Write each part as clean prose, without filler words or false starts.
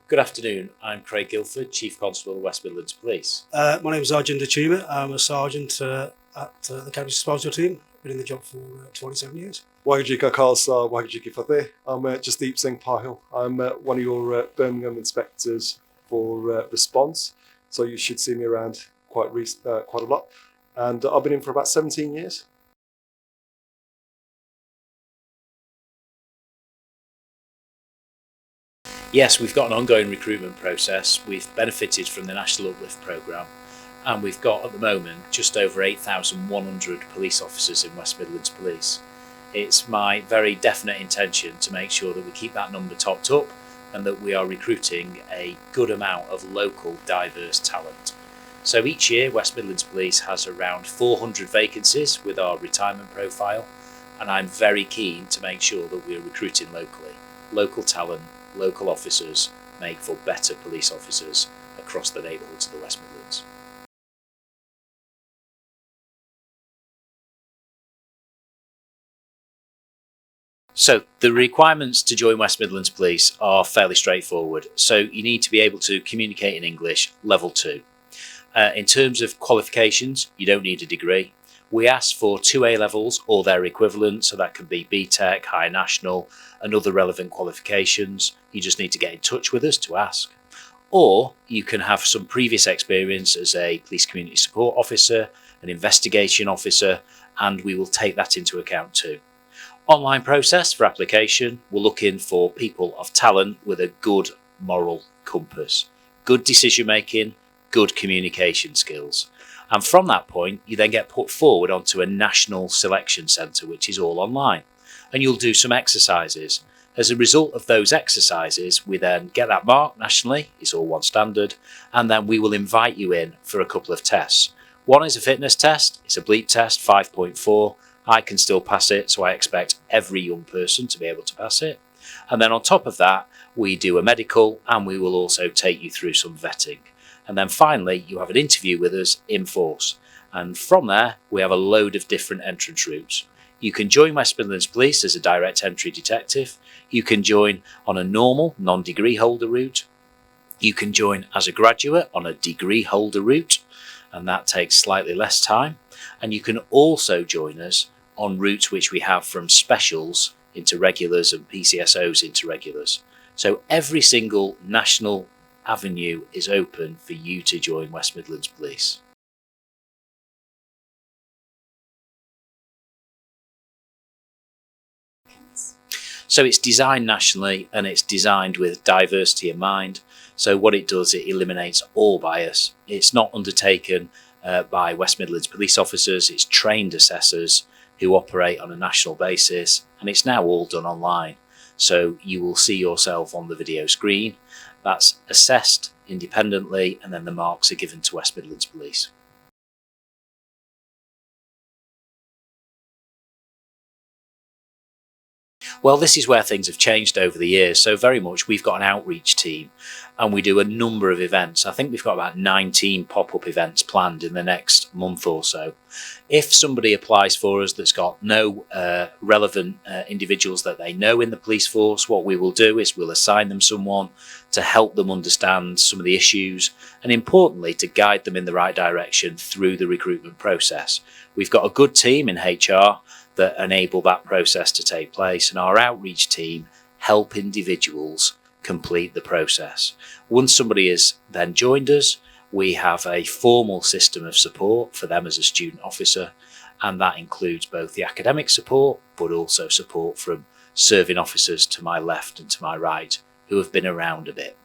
Good afternoon, I'm Craig Guilford, Chief Constable of West Midlands Police. My name is Arjun Dachima. I'm a sergeant at the County Disposal Team. Been in the job for 27 years. Wagaji ka Khalsa, Wagaji ki Fateh. I'm Jasdeep Singh Pahil. I'm one of your Birmingham inspectors for response, so you should see me around quite a lot. And I've been in for about 17 years. Yes, we've got an ongoing recruitment process. We've benefited from the National Uplift programme, and we've got at the moment just over 8,100 police officers in West Midlands Police. It's my very definite intention to make sure that we keep that number topped up and that we are recruiting a good amount of local diverse talent. So each year West Midlands Police has around 400 vacancies with our retirement profile, and I'm very keen to make sure that we're recruiting locally. Local talent, local officers make for better police officers across the neighbourhoods of the West Midlands. So the requirements to join West Midlands Police are fairly straightforward. So you need to be able to communicate in English level 2. In terms of qualifications, you don't need a degree. We ask for 2 A-levels or their equivalent, so that can be BTEC, High National and other relevant qualifications. You just need to get in touch with us to ask. Or you can have some previous experience as a police community support officer, an investigation officer, and we will take that into account too. Online process for application, we're looking for people of talent with a good moral compass, good decision making, good communication skills. And from that point, you then get put forward onto a national selection centre, which is all online. And you'll do some exercises. As a result of those exercises, we then get that mark nationally, it's all one standard, and then we will invite you in for a couple of tests. One is a fitness test, it's a bleep test, 5.4. I can still pass it, so I expect every young person to be able to pass it. And then on top of that, we do a medical, and we will also take you through some vetting. And then finally, you have an interview with us in force. And from there, we have a load of different entrance routes. You can join West Midlands Police as a direct entry detective. You can join on a normal non-degree holder route. You can join as a graduate on a degree holder route, and that takes slightly less time. And you can also join us on routes which we have from specials into regulars and PCSOs into regulars. So every single national avenue is open for you to join West Midlands Police. So it's designed nationally and it's designed with diversity in mind. So what it does, it eliminates all bias. It's not undertaken by West Midlands police officers, it's trained assessors who operate on a national basis, and it's now all done online. So you will see yourself on the video screen. That's assessed independently, and then the marks are given to West Midlands Police. Well, this is where things have changed over the years. So very much we've got an outreach team and we do a number of events. I think we've got about 19 pop-up events planned in the next month or so. If somebody applies for us that's got no relevant individuals that they know in the police force, what we will do is we'll assign them someone to help them understand some of the issues and importantly to guide them in the right direction through the recruitment process. We've got a good team in HR that enable that process to take place, and our outreach team help individuals complete the process. Once somebody has then joined us, we have a formal system of support for them as a student officer, and that includes both the academic support but also support from serving officers to my left and to my right who have been around a bit.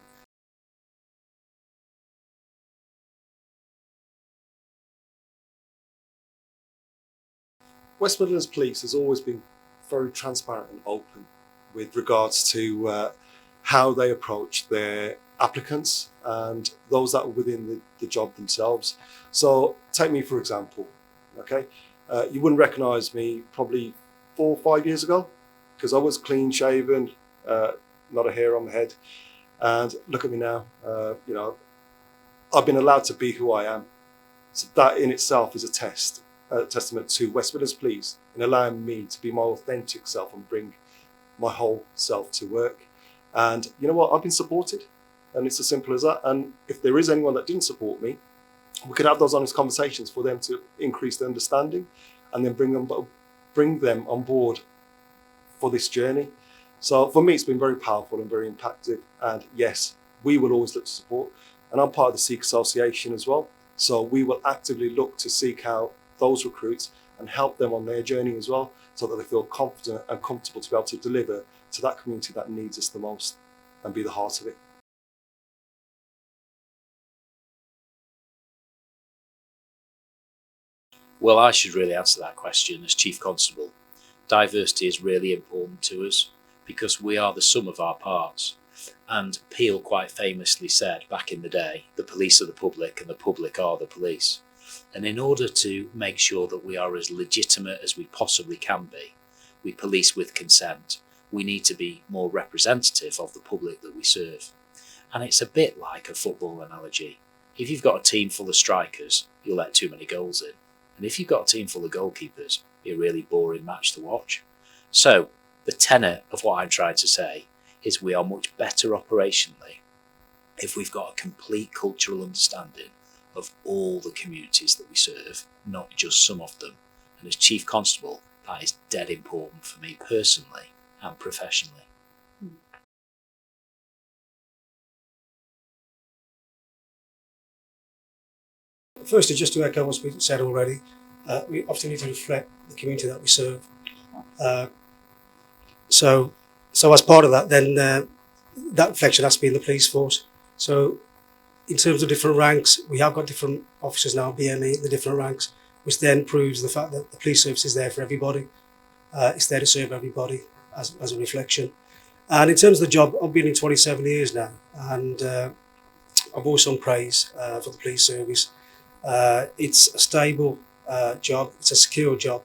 West Midlands Police has always been very transparent and open with regards to how they approach their applicants and those that are within the job themselves. So take me for example, okay? You wouldn't recognise me probably 4 or 5 years ago because I was clean shaven, not a hair on my head. And look at me now, you know, I've been allowed to be who I am. So that in itself is a testament to West Midlands Police in allowing me to be my authentic self and bring my whole self to work. And you know what? I've been supported. And it's as simple as that. And if there is anyone that didn't support me, we could have those honest conversations for them to increase their understanding, and then bring them on board for this journey. So for me, it's been very powerful and very impactful. And yes, we will always look to support. And I'm part of the Sikh Association as well. So we will actively look to seek out those recruits and help them on their journey as well, so that they feel confident and comfortable to be able to deliver to that community that needs us the most and be the heart of it. Well, I should really answer that question as Chief Constable. Diversity is really important to us because we are the sum of our parts. And Peel quite famously said back in the day, the police are the public and the public are the police. And in order to make sure that we are as legitimate as we possibly can be, we police with consent. We need to be more representative of the public that we serve. And it's a bit like a football analogy. If you've got a team full of strikers, you'll let too many goals in. And if you've got a team full of goalkeepers, it'll be a really boring match to watch. So the tenet of what I'm trying to say is we are much better operationally if we've got a complete cultural understanding of all the communities that we serve, not just some of them. And as Chief Constable, that is dead important for me personally and professionally. Firstly, just to echo what's been said already, we often need to reflect the community that we serve. So as part of that, then that reflection has to be in the police force. So in terms of different ranks, we have got different officers now, BME, the different ranks, which then proves the fact that the police service is there for everybody. It's there to serve everybody as a reflection. And in terms of the job, I've been in 27 years now, and I've always sung praise for the police service. It's a stable job, it's a secure job,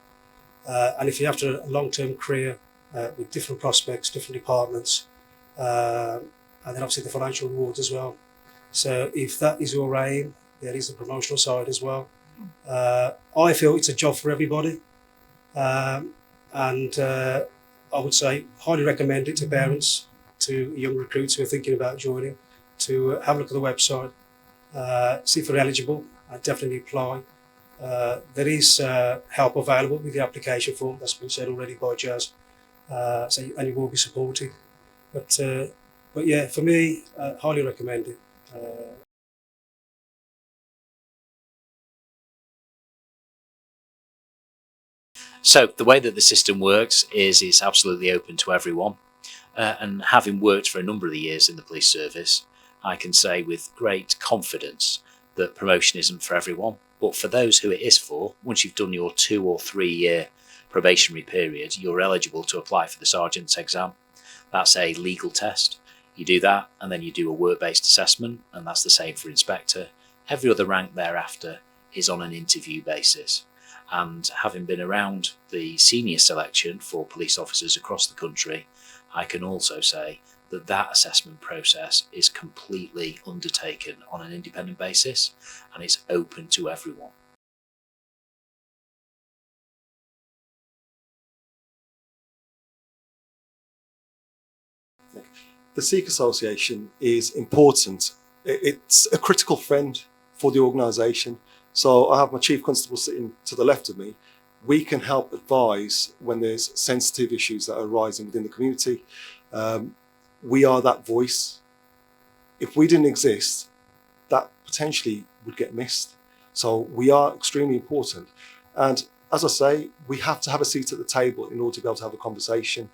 and if you're after a long-term career with different prospects, different departments, and then obviously the financial rewards as well. So if that is your aim, there is the promotional side as well. I feel it's a job for everybody, and I would say highly recommend it to parents, to young recruits who are thinking about joining, to have a look at the website, see if they're eligible, and definitely apply. There is help available with the application form, that's been said already by Jazz, and you will be supported. But yeah, for me, highly recommend it. So the way that the system works is it's absolutely open to everyone. And having worked for a number of the years in the police service, I can say with great confidence that promotion isn't for everyone. But for those who it is for, once you've done your 2 or 3 year probationary period, you're eligible to apply for the sergeant's exam. That's a legal test. You do that and then you do a work-based assessment, and that's the same for inspector. Every other rank thereafter is on an interview basis. And having been around the senior selection for police officers across the country, I can also say that that assessment process is completely undertaken on an independent basis, and it's open to everyone. The Sikh Association is important. It's a critical friend for the organisation. So I have my Chief Constable sitting to the left of me. We can help advise when there's sensitive issues that are arising within the community. We are that voice. If we didn't exist, that potentially would get missed. So we are extremely important. And as I say, we have to have a seat at the table in order to be able to have a conversation.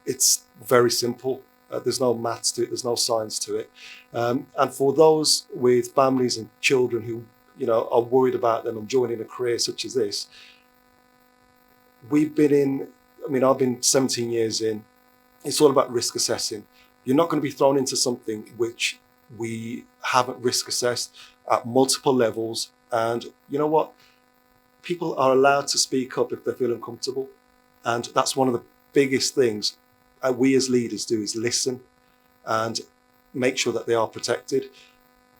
It's very simple. There's no maths to it. There's no science to it. And for those with families and children who are worried about them and joining a career such as this, I've been 17 years in. It's all about risk assessing. You're not going to be thrown into something which we haven't risk assessed at multiple levels. And you know what? People are allowed to speak up if they feel uncomfortable. And that's one of the biggest things we as leaders do, is listen and make sure that they are protected.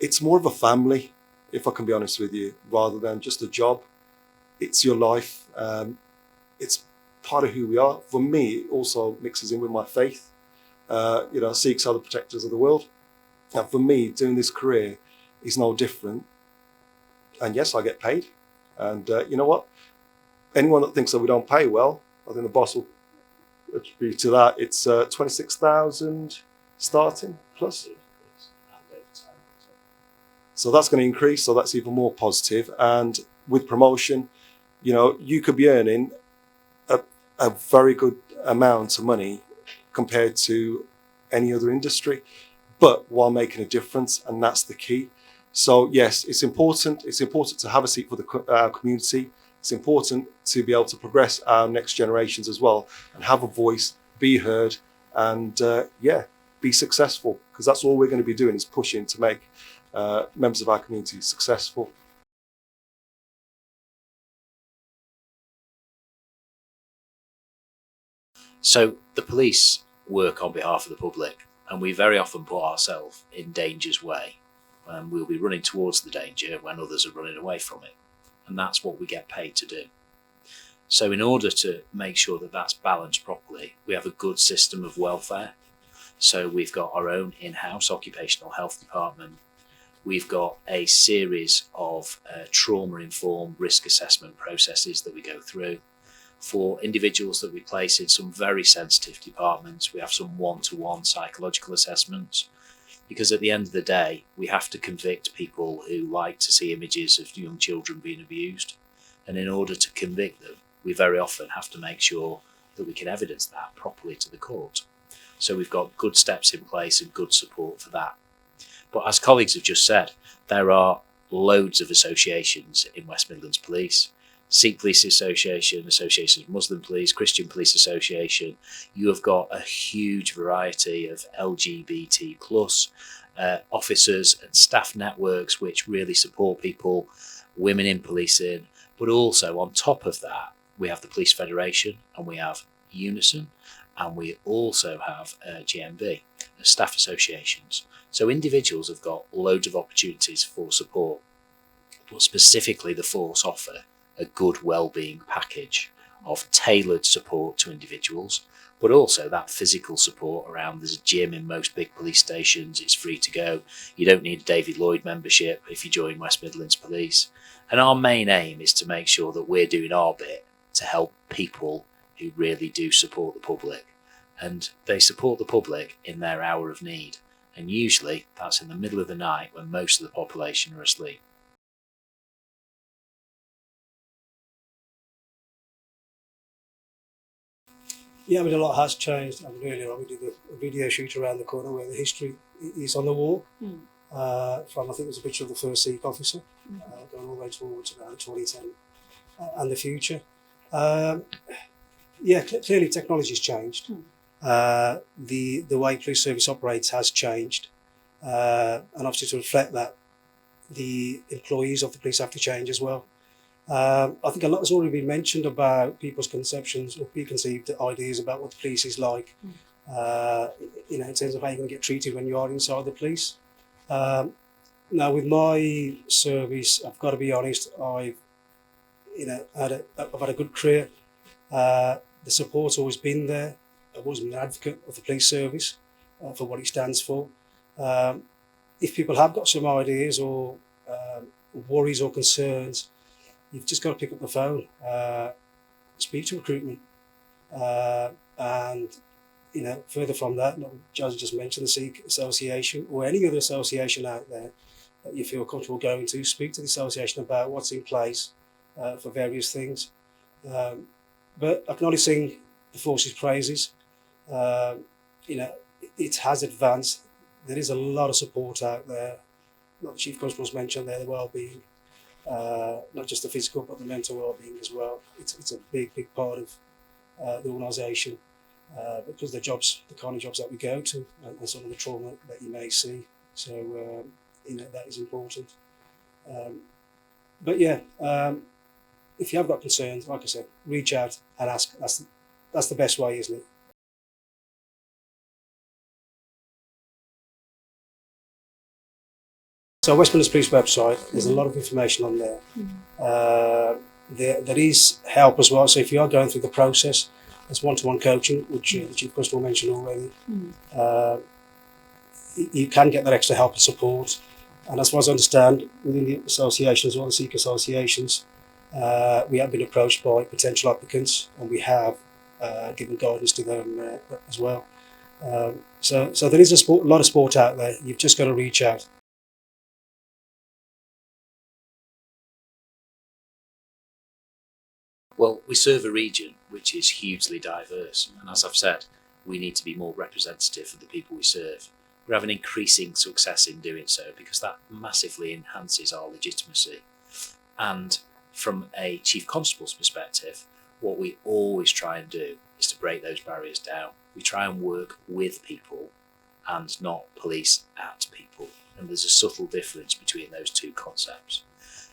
It's more of a family, if I can be honest with you, rather than just a job. It's your life. It's part of who we are. For me, it also mixes in with my faith. Sikhs are the protectors of the world. And for me, doing this career is no different. And yes, I get paid. And you know what? Anyone that thinks that we don't pay well, I think the boss will attribute to that. It's 26,000 starting plus. So that's going to increase. So that's even more positive. And with promotion, you know, you could be earning a very good amount of money compared to any other industry, but while making a difference, and that's the key. So yes, it's important. It's important to have a seat for our community. It's important to be able to progress our next generations as well, and have a voice, be heard, and be successful. Because that's all we're going to be doing, is pushing to make members of our community successful. So the police work on behalf of the public, and we very often put ourselves in danger's way. We'll be running towards the danger when others are running away from it. And that's what we get paid to do. So in order to make sure that that's balanced properly, we have a good system of welfare. So we've got our own in-house occupational health department. We've got a series of trauma-informed risk assessment processes that we go through. For individuals that we place in some very sensitive departments, we have some one-to-one psychological assessments, because at the end of the day, we have to convict people who like to see images of young children being abused. And in order to convict them, we very often have to make sure that we can evidence that properly to the court. So we've got good steps in place and good support for that. But as colleagues have just said, there are loads of associations in West Midlands Police. Sikh Police Association, Association of Muslim Police, Christian Police Association. You have got a huge variety of LGBT plus officers and staff networks which really support people, women in policing. But also on top of that, we have the Police Federation, and we have Unison, and we also have GMB, staff associations. So individuals have got loads of opportunities for support, but specifically the force offer a good wellbeing package of tailored support to individuals, but also that physical support around. There's a gym in most big police stations. It's free to go. You don't need a David Lloyd membership if you join West Midlands Police. And our main aim is to make sure that we're doing our bit to help people who really do support the public. And they support the public in their hour of need. And usually that's in the middle of the night when most of the population are asleep. Yeah, I mean, a lot has changed. I mean, earlier on we did a video shoot around the corner where the history is on the wall. From, I think it was a picture of the first Sikh officer, going all the way towards around 2010 and the future. Clearly technology's changed. The way police service operates has changed. And obviously to reflect that, the employees of the police have to change as well. I think a lot has already been mentioned about people's conceptions or preconceived ideas about what the police is like, in terms of how you're going to get treated when you are inside the police. Now, with my service, I've got to be honest, I've had a good career. The support's always been there. I've always been an advocate of the police service for what it stands for. If people have got some ideas or worries or concerns, you've just got to pick up the phone, speak to recruitment, and further from that, as I just mentioned, the Sikh Association or any other association out there that you feel comfortable going to, speak to the association about what's in place for various things. But I can only sing the force's praises. It has advanced. There is a lot of support out there. Like the Chief Constable's mentioned there, the wellbeing. Not just the physical but the mental well-being as well. It's a big part of the organisation because the kind of jobs that we go to and some of the trauma that you may see. So that is important. If you have got concerns, like I said, reach out and ask. That's the best way, isn't it? So West Midlands Police website, there's a lot of information on there. There is help as well. So if you are going through the process, there's one-to-one coaching, which the Chief Constable mentioned already. you can get that extra help and support. And as far as I understand, within the association as well, the Sikh associations, we have been approached by potential applicants, and we have given guidance to them as well. So there is a lot of sport out there. You've just got to reach out. Well, we serve a region which is hugely diverse, and as I've said, we need to be more representative of the people we serve. We're having increasing success in doing so because that massively enhances our legitimacy. And from a Chief Constable's perspective, what we always try and do is to break those barriers down. We try and work with people and not police at people. And there's a subtle difference between those two concepts.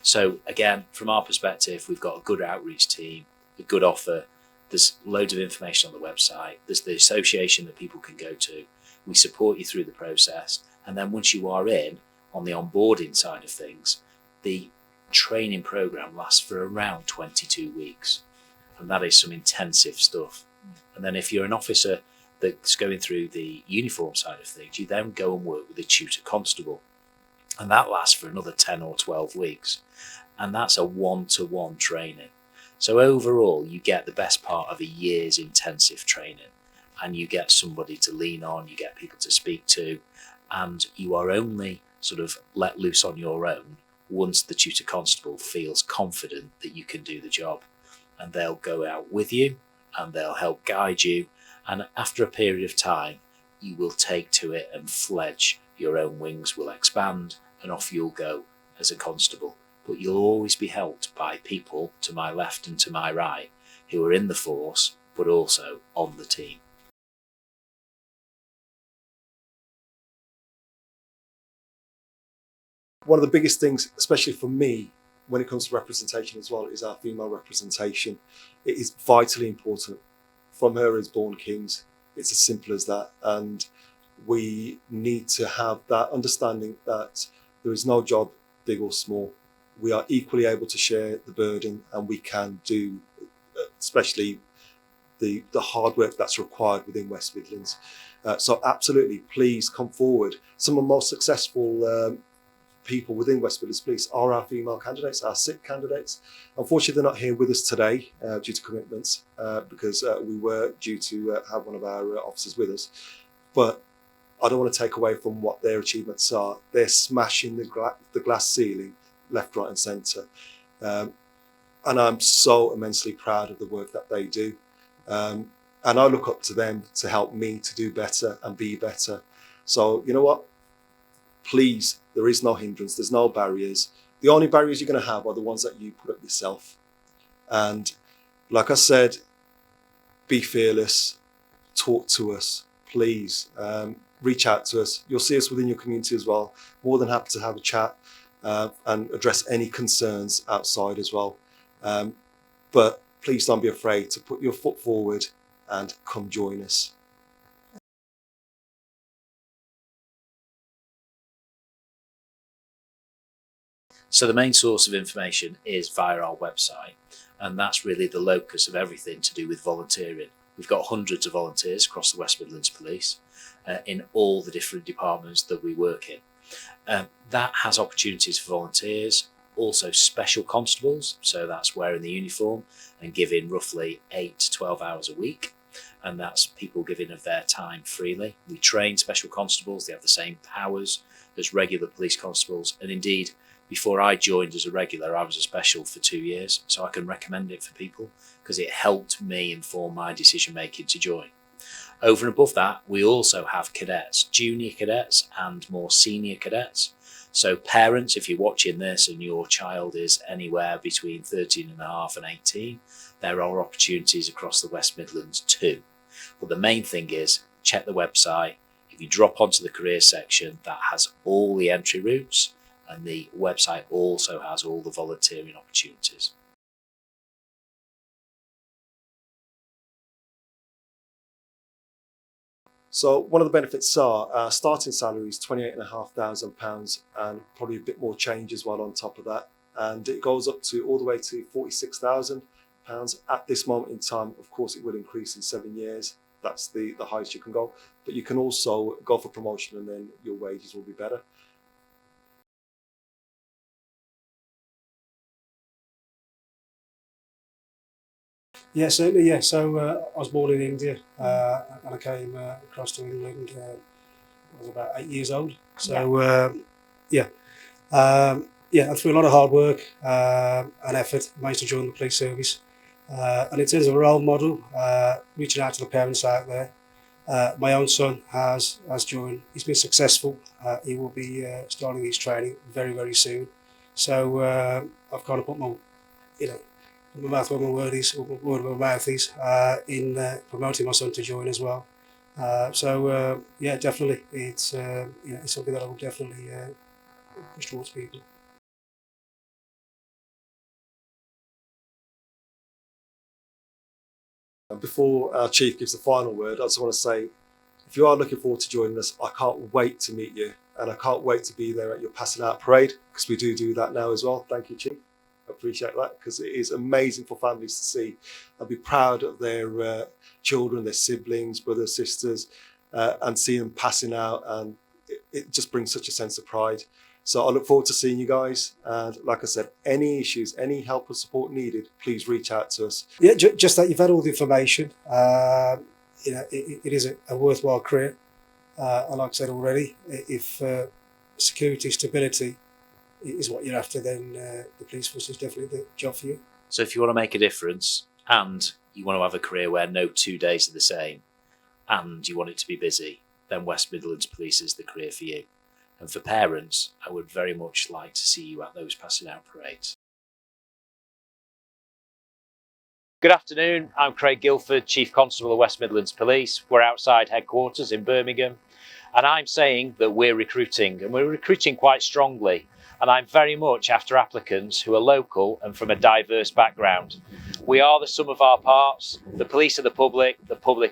So again, from our perspective, we've got a good outreach team, a good offer. There's loads of information on the website. There's the association that people can go to. We support you through the process. And then once you are in, on the onboarding side of things, the training program lasts for around 22 weeks. And that is some intensive stuff. And then if you're an officer that's going through the uniform side of things, you then go and work with a tutor constable. And that lasts for another 10 or 12 weeks. And that's a one-to-one training. So overall, you get the best part of a year's intensive training, and you get somebody to lean on, you get people to speak to, and you are only sort of let loose on your own once the tutor constable feels confident that you can do the job. And they'll go out with you and they'll help guide you. And after a period of time, you will take to it and fledge. Your own wings will expand and off you'll go as a constable. But you'll always be helped by people to my left and to my right who are in the force, but also on the team. One of the biggest things, especially for me, when it comes to representation as well, is our female representation. It is vitally important. From her as born kings, it's as simple as that. And we need to have that understanding that there is no job, big or small. We are equally able to share the burden, and we can do, especially the hard work that's required within West Midlands. So absolutely, please come forward. Some of the most successful people within West Midlands Police are our female candidates, our Sikh candidates. Unfortunately, they're not here with us today due to commitments, because we were due to have one of our officers with us. But I don't want to take away from what their achievements are. They're smashing the glass ceiling left, right and centre. And I'm so immensely proud of the work that they do. And I look up to them to help me to do better and be better. So you know what? Please, there is no hindrance, there's no barriers. The only barriers you're going to have are the ones that you put up yourself. And like I said, be fearless, talk to us, please. Reach out to us. You'll see us within your community as well. More than happy to have a chat and address any concerns outside as well. But please don't be afraid to put your foot forward and come join us. So the main source of information is via our website, and that's really the locus of everything to do with volunteering. We've got hundreds of volunteers across the West Midlands Police in all the different departments that we work in. That has opportunities for volunteers, also special constables, so that's wearing the uniform and giving roughly 8 to 12 hours a week, and that's people giving of their time freely. We train special constables, they have the same powers as regular police constables, and indeed before I joined as a regular, I was a special for 2 years, so I can recommend it for people because it helped me inform my decision making to join. Over and above that, we also have cadets, junior cadets and more senior cadets. So parents, if you're watching this and your child is anywhere between 13 and a half and 18, there are opportunities across the West Midlands too. But the main thing is check the website. If you drop onto the careers section, that has all the entry routes, and the website also has all the volunteering opportunities. So one of the benefits are our starting salary is £28,500 and probably a bit more change as well on top of that. And it goes up to all the way to £46,000 at this moment in time. Of course, it will increase in 7 years. that's the highest you can go. But you can also go for promotion, and then your wages will be better. Yeah, certainly. Yeah, so I was born in India, and I came across to England. I was about 8 years old. So yeah, yeah, and through a lot of hard work and effort, I managed to join the police service. And in terms of a role model, reaching out to the parents out there, my own son has joined. He's been successful. He will be starting his training very, very soon. So I've kind of put my, you know, my mouth where my word is, or word where my mouth is, in promoting my son to join as well. So yeah, definitely, it's you know, it's something that I will definitely push towards people. And before our chief gives the final word, I just want to say, if you are looking forward to joining us, I can't wait to meet you, and I can't wait to be there at your passing out parade, because we do that now as well. Thank you, chief. I appreciate that, because it is amazing for families to see and be proud of their children, their siblings, brothers, sisters, and see them passing out, and it just brings such a sense of pride. So I look forward to seeing you guys, and like I said, any issues, any help or support needed, please reach out to us. Yeah, just that you've had all the information. You know, it is a worthwhile career. And like I said already, if security, stability is what you're after, then the police force is definitely the job for you. So if you want to make a difference and you want to have a career where no 2 days are the same and you want it to be busy, then West Midlands Police is the career for you. And for parents, I would very much like to see you at those passing out parades. Good afternoon, I'm Craig Guilford, Chief Constable of West Midlands Police. We're outside headquarters in Birmingham, and I'm saying that we're recruiting, and we're recruiting quite strongly. And I'm very much after applicants who are local and from a diverse background. We are the sum of our parts. The police are the public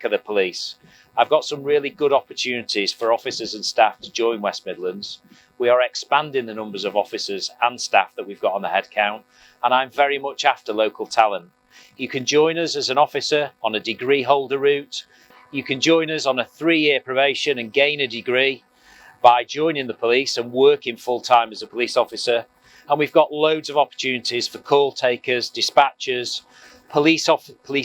are the police. I've got some really good opportunities for officers and staff to join West Midlands. We are expanding the numbers of officers and staff that we've got on the head count, and I'm very much after local talent. You can join us as an officer on a degree holder route. You can join us on a 3-year probation and gain a degree by joining the police and working full-time as a police officer. And we've got loads of opportunities for call takers, dispatchers, police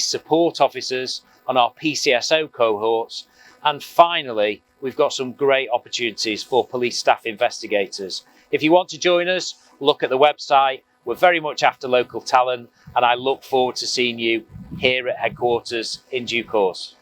support officers on our PCSO cohorts. And finally, we've got some great opportunities for police staff investigators. If you want to join us, look at the website. We're very much after local talent, and I look forward to seeing you here at headquarters in due course.